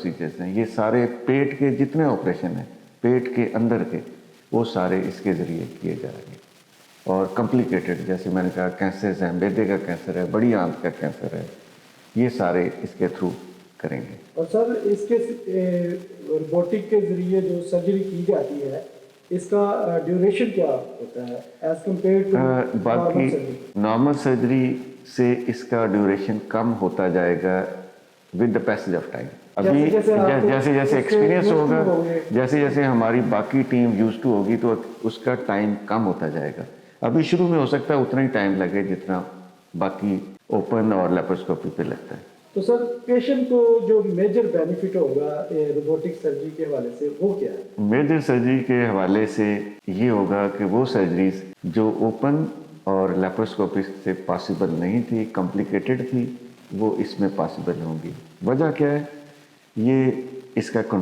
Procedures हैं, ये सारे पेट के जितने ऑपरेशन हैं, पेट के अंदर के, वो सारे इसके ज़रिए किए जाएंगे। और कॉम्प्लिकेटेड, जैसे मैंने कहा, कैंसर हैं, बेटे का कैंसर है, बड़ी आंत का कैंसर है, ये सारे इसके थ्रू करेंगे। और सर इसके रोबोटिक के ज़रिए जो सर्जरी की जाती है, इसका ड्यूरेशन क्या होता है एज कम्पेयर टू बाकी नॉर्मल सर्जरी से इसका ड्यूरेशन कम होता जाएगा with the passage of time. अभी जैसे जैसे एक्सपीरियंस होगा, जैसे जैसे हमारी बाकी टीम यूज टू होगी, तो उसका टाइम कम होता जाएगा। अभी शुरू में हो सकता है उतना ही टाइम लगे जितना बाकी ओपन और लेप्रोस्कोपी पे लगता है। तो सर पेशेंट को जो मेजर बेनिफिट होगा रोबोटिक सर्जरी के हवाले से वो क्या है? मेजर सर्जरी के हवाले से ये होगा कि वो सर्जरीज जो ओपन और लेप्रोस्कोपी से पॉसिबल नहीं थी, कॉम्प्लिकेटेड थी, वो इसमें पॉसिबल होंगी। वजह क्या है? ये इसका